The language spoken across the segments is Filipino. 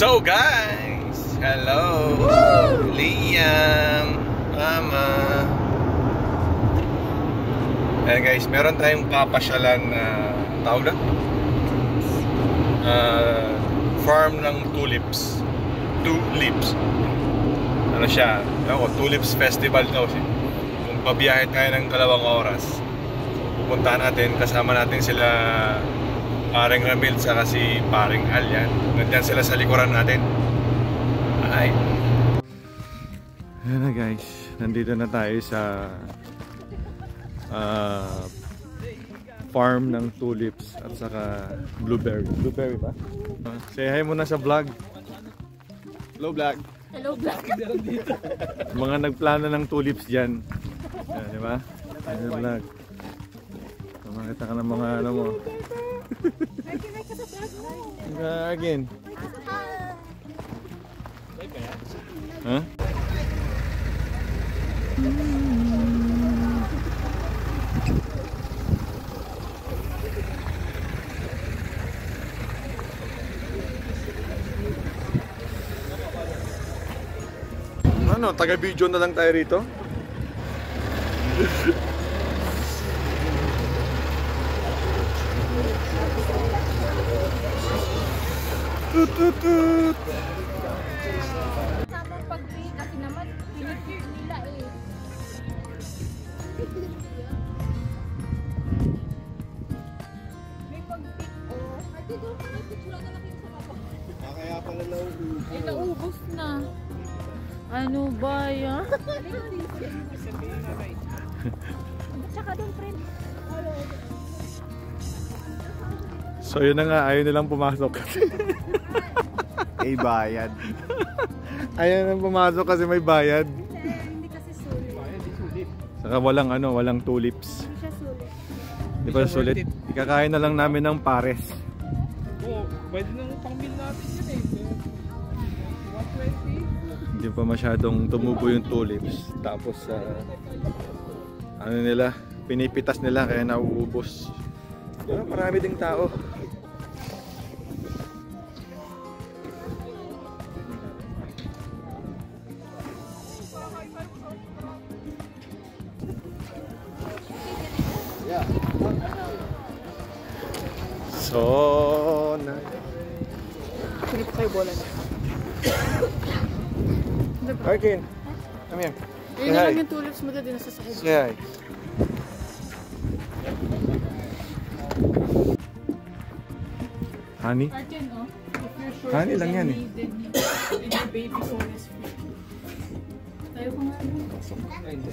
So guys, hello. Woo! Liam, Mama. Ayan guys, meron tayong papasyalan na tawag na? Farm ng tulips. Tulips. Ano siya? Ano ko, Tulips Festival daw siya. Kung pabiyahe tayo ng 2 oras, pupuntahan natin, kasama natin sila Paring Ramil saka si Paring Al yan. Nandiyan sila sa likuran natin. Ay. Ayan na guys, nandito na tayo sa farm ng tulips at saka blueberry. Blueberry ba? Say hi muna sa vlog. Hello vlog. Hello vlog. Mga nagplano ng tulips dyan. Ayan, di ba? Hello vlog. Makita ka ng mga ano mo. Again. Huh? Ano, taga-video na lang tayo rito? Tut tut tut. Sama pag-pay kasi naman pinipil nila eh. May pag-pick oh. Ay, dito ka picture na lang yung sa baba. Kaya pala naubos. Ay, naubos na. Ano ba yan? Tsaka doon, friend. So yun na nga, ayaw nilang pumasok. May bayad. Ayaw nilang pumasok kasi may bayad. Hindi kasi sulit. Saka walang ano, walang tulips. Hindi siya sulit. Di ba sulit? Ikakain na lang namin ng pares. Oo, pwede nang pang-bill natin yun eh. 120. Hindi pa masyadong tumubo yung tulips. Tapos ano nila, pinipitas nila kaya nauubos. Marami ding tao. So, Pinip kayo bola na. Arkin, come here. Ayun na lang yung tulips mo din nasa sahig. Say hi. Honey? Arkin, oh. If you're sure Honey lang yan eh. then your baby phone is free. Tayo ko nga rin.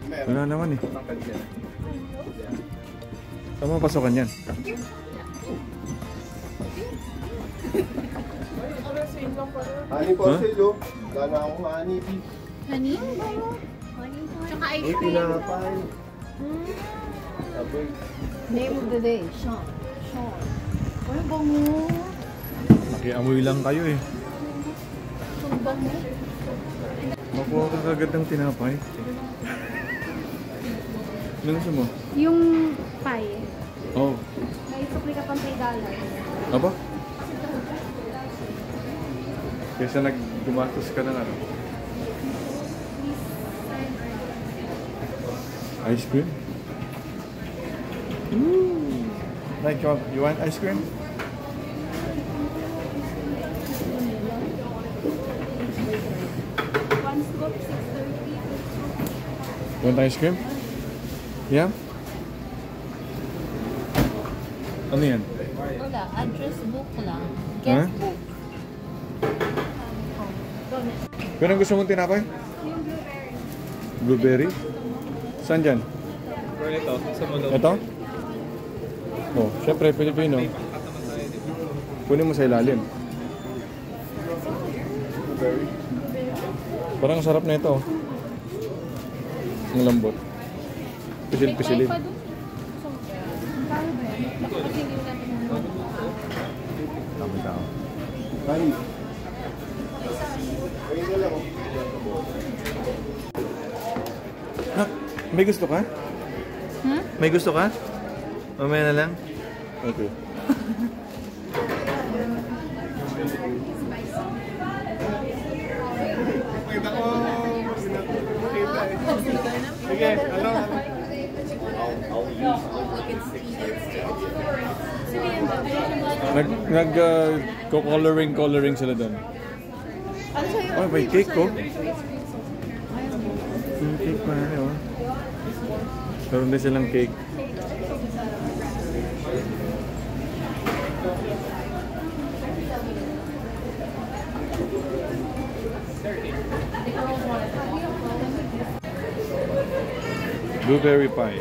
Wala naman eh. Saan mo pasokan yan? Honey po sa'yo. Gana ako honey. Honey? Tsaka ice Ay, cream. pinapay. Saboy. Name of the day, Sean. Sean. Ay, bango. Nakiamoy lang kayo eh. Ang bango. Makuha ka kagad ng tinapay. Ano gusto mo? Yung pie. Oh. May sukli ka pang $3. Aba? Kaysa naggumatos ka ng ano? Ice cream? Like you want ice cream? One scoop, $6.30. You want ice cream? Yeah? Ano yan? Wala, address book lang. Huh? Guest book. Pero gusto mong tinapay? Yung blueberry. Blueberry? Saan dyan? Pero ito, sa malo. Ito? Oh, syempre Pilipino. Kunin mo sa ilalim. Blueberry? Parang sarap na ito. Ang lambot. Pisil-pisilin. Tama-tama. Honey. Ayun na lang. Nak, may gusto ka? May gusto ka? Mamaya na lang? Okay. Coloring sila doon. Ano sa'yo? Oh, may cake ko. May cake pa rin, oh. Meron din silang cake. Blueberry pie.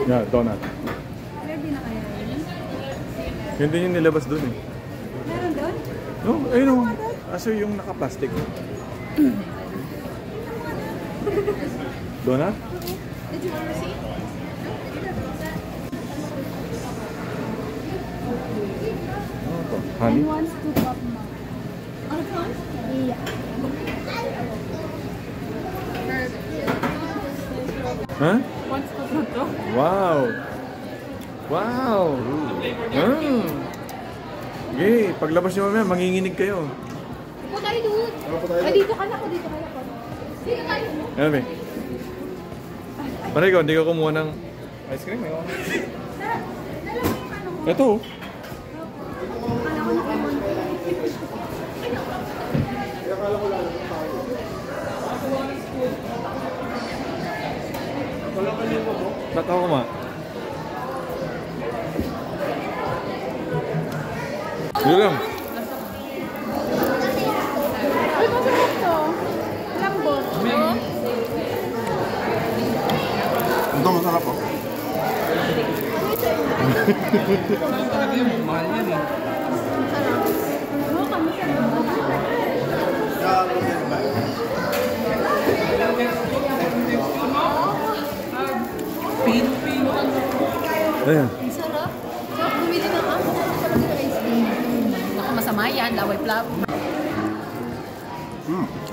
Yeah, donut. Ready na kaya yun? Yun din yung nilabas dun eh. Meron doon? No, ayun o. Aso yung naka-plastic. Donut? Did you ever see? Ano to? Honey? Wants to pop now. Ano to? Yeah. Huh? Wants to pop to? Wow! Wow! Okay, paglabas nyo mamaya, manginginig kayo. Upo tayo doon. Ay, dito ka na ako, dito ka na ako. Dito tayo. Ano ba? Maray ko, hindi ka kumuha ng ice cream. Ito. Tatawa ko ma. Dito lang. Ay, masarap to. Lambot. Ito masarap po. Mahal yan eh. Oo, kami Ayan. Ang sarap. Sarap bumili na ka. Sarap ng ice cream. Baka masama yan. Laway flap.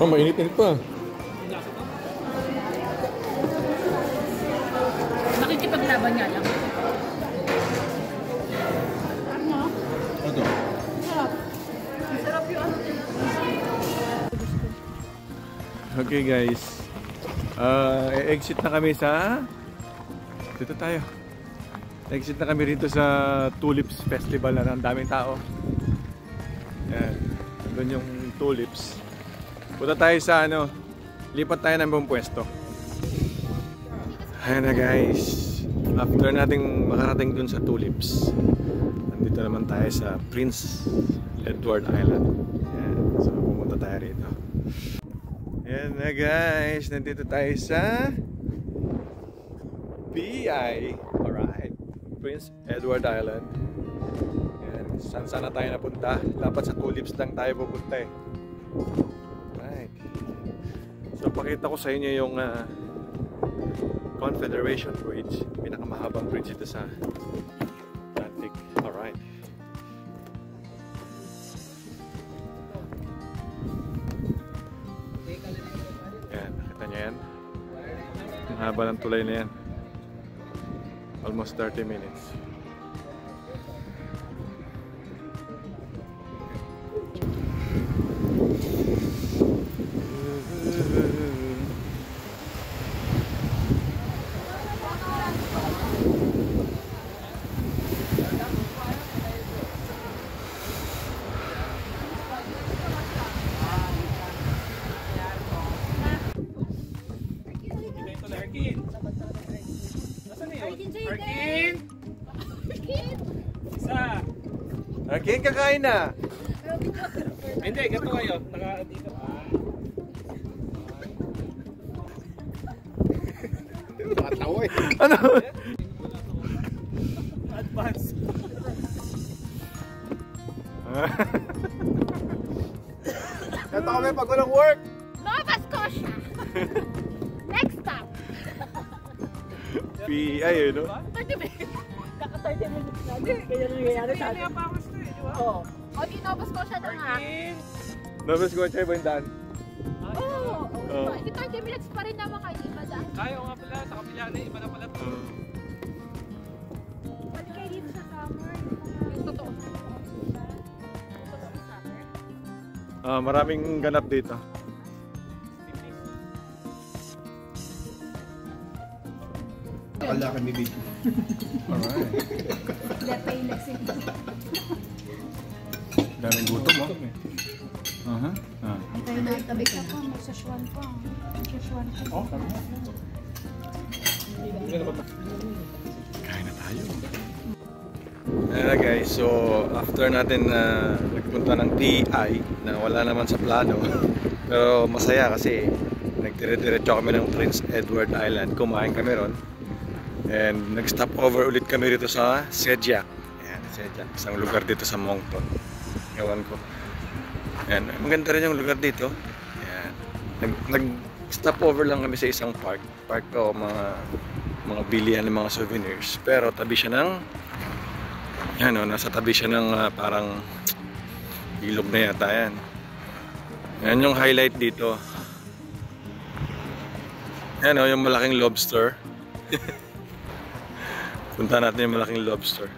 Oh, mainit-init pa. Nakikipaglaban nga lang. Ito. Sarap yung ano. Okay guys. Exit na kami sa... Dito tayo. Exit na kami rito sa Tulips Festival na ang daming tao. Yan. Doon yung tulips. Punta tayo sa ano, lipat tayo ng buong pwesto. Ayan na guys. After nating makarating dun sa tulips, nandito naman tayo sa Prince Edward Island. Ayan. So pumunta tayo rito. Ayan na guys. Nandito tayo sa PI. Alright. Prince Edward Island. Ayan. Saan tayo napunta? Dapat sa tulips lang tayo pupunta eh. Right. So pakita ko sa inyo yung Confederation Bridge. Pinakamahabang bridge ito sa Atlantic. Alright. Ayan. Nakita nyo yan? Ang haba ng tulay na yan. Almost 30 minutes. Arkin, kakain na! Hindi, gato kayo. Naka-dito. Nakatawa eh. Ano? Advance. Ito kami pag walang work. Nova Scotia! Next stop! PI eh, no? 30 minutes. Kaka-30 minutes na. Kaya nangyayari sa atin. Oo. O, di Nova Scotia na nga. Nova Scotia ba yung daan? Oo. Oo. Hindi 30 minutes pa rin naman kayo. Iba daan. Ayaw nga pala. Sa kapila na. Iba na pala to. Balik kayo dito sa summer. Yung totoo. Maraming ganap dito. Akala kami video. Alright. Lepay lasing. Daming gutom mo. Tayo na tabi ka pa, may saswan pa. May saswan pa. Kain na tayo. Ayan na guys, so after natin nagpunta ng TI na wala naman sa plano, pero masaya kasi nagdire-diretso kami ng Prince Edward Island, kumain kami ron, and nag-stop over ulit kami dito sa Sejak. Ayan, Sejak, isang lugar dito sa Moncton, ewan ko. Ayan, maganda rin yung lugar dito. Ayan, nag-stop over lang kami sa isang park o mga bilihan ng mga souvenirs, pero tabi siya ng yan o, nasa tabi siya ng parang ilog na yata yan. Yan yung highlight dito. Yan o, yung malaking lobster. Punta natin yung malaking lobster.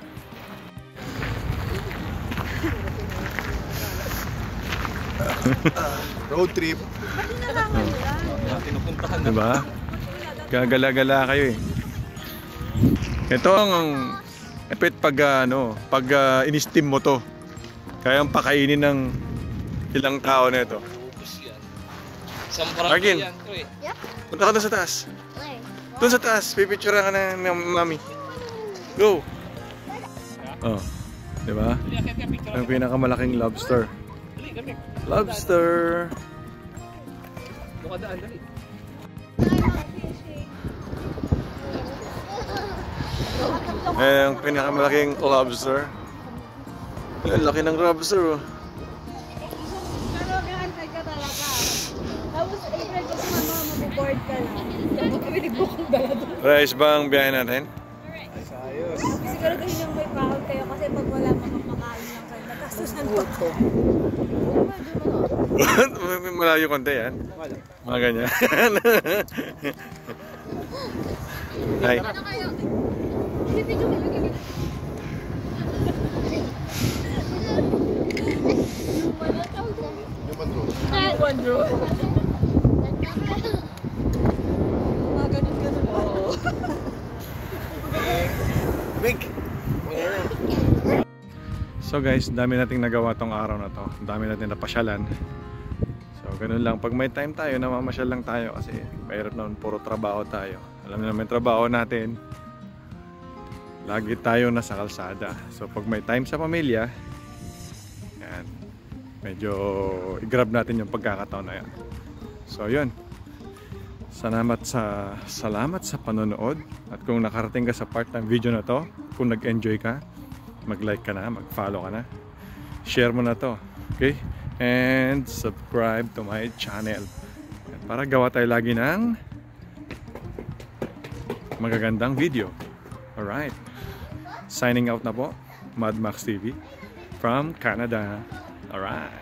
Road trip. Diba? Gagala-gala kayo eh. Ito ang epit pag in-steam mo to. Kayang pakainin ng ilang tao na ito. Arkin, punta ka doon sa taas. Doon sa taas, pipicture ka na ng mami. Go! Oh, diba? Ang pinakamalaking lobster. Lobster! Bukadaan, dali. Eh, ang pinakamalaking lobster. Ang laki ng lobster. Pero gantay ka talaga. Tapos April kasi maboboard ka na. Tapos kami nagbukong dala doon. Rice ba ang biyahe natin? Siguro kasi yung may pahol kayo kasi pag wala makakain lang kayo. Nagkasusan pa ko. Malayo konti yan. Mga ganyan. Hi. Ano kayo? Human drone. Ganun-ganun. Big. So guys, dami nating nagawa tong araw na to. Dami natin napasyalan. So ganun lang, pag may time tayo, namamasyal lang tayo kasi mahirap naman, puro trabaho tayo. Alam naman yung trabaho natin, lagi tayo nasa kalsada. So pag may time sa pamilya, yan, medyo i-grab natin yung pagkakataon na yan. So yun, salamat sa panonood. At kung nakarating ka sa part ng video na to, kung nag-enjoy ka, mag-like ka na, mag-follow ka na, share mo na to, okay? And subscribe to my channel para gawa tayo lagi ng magagandang video. Alright, signing out na po, Mad Max TV from Canada. Alright.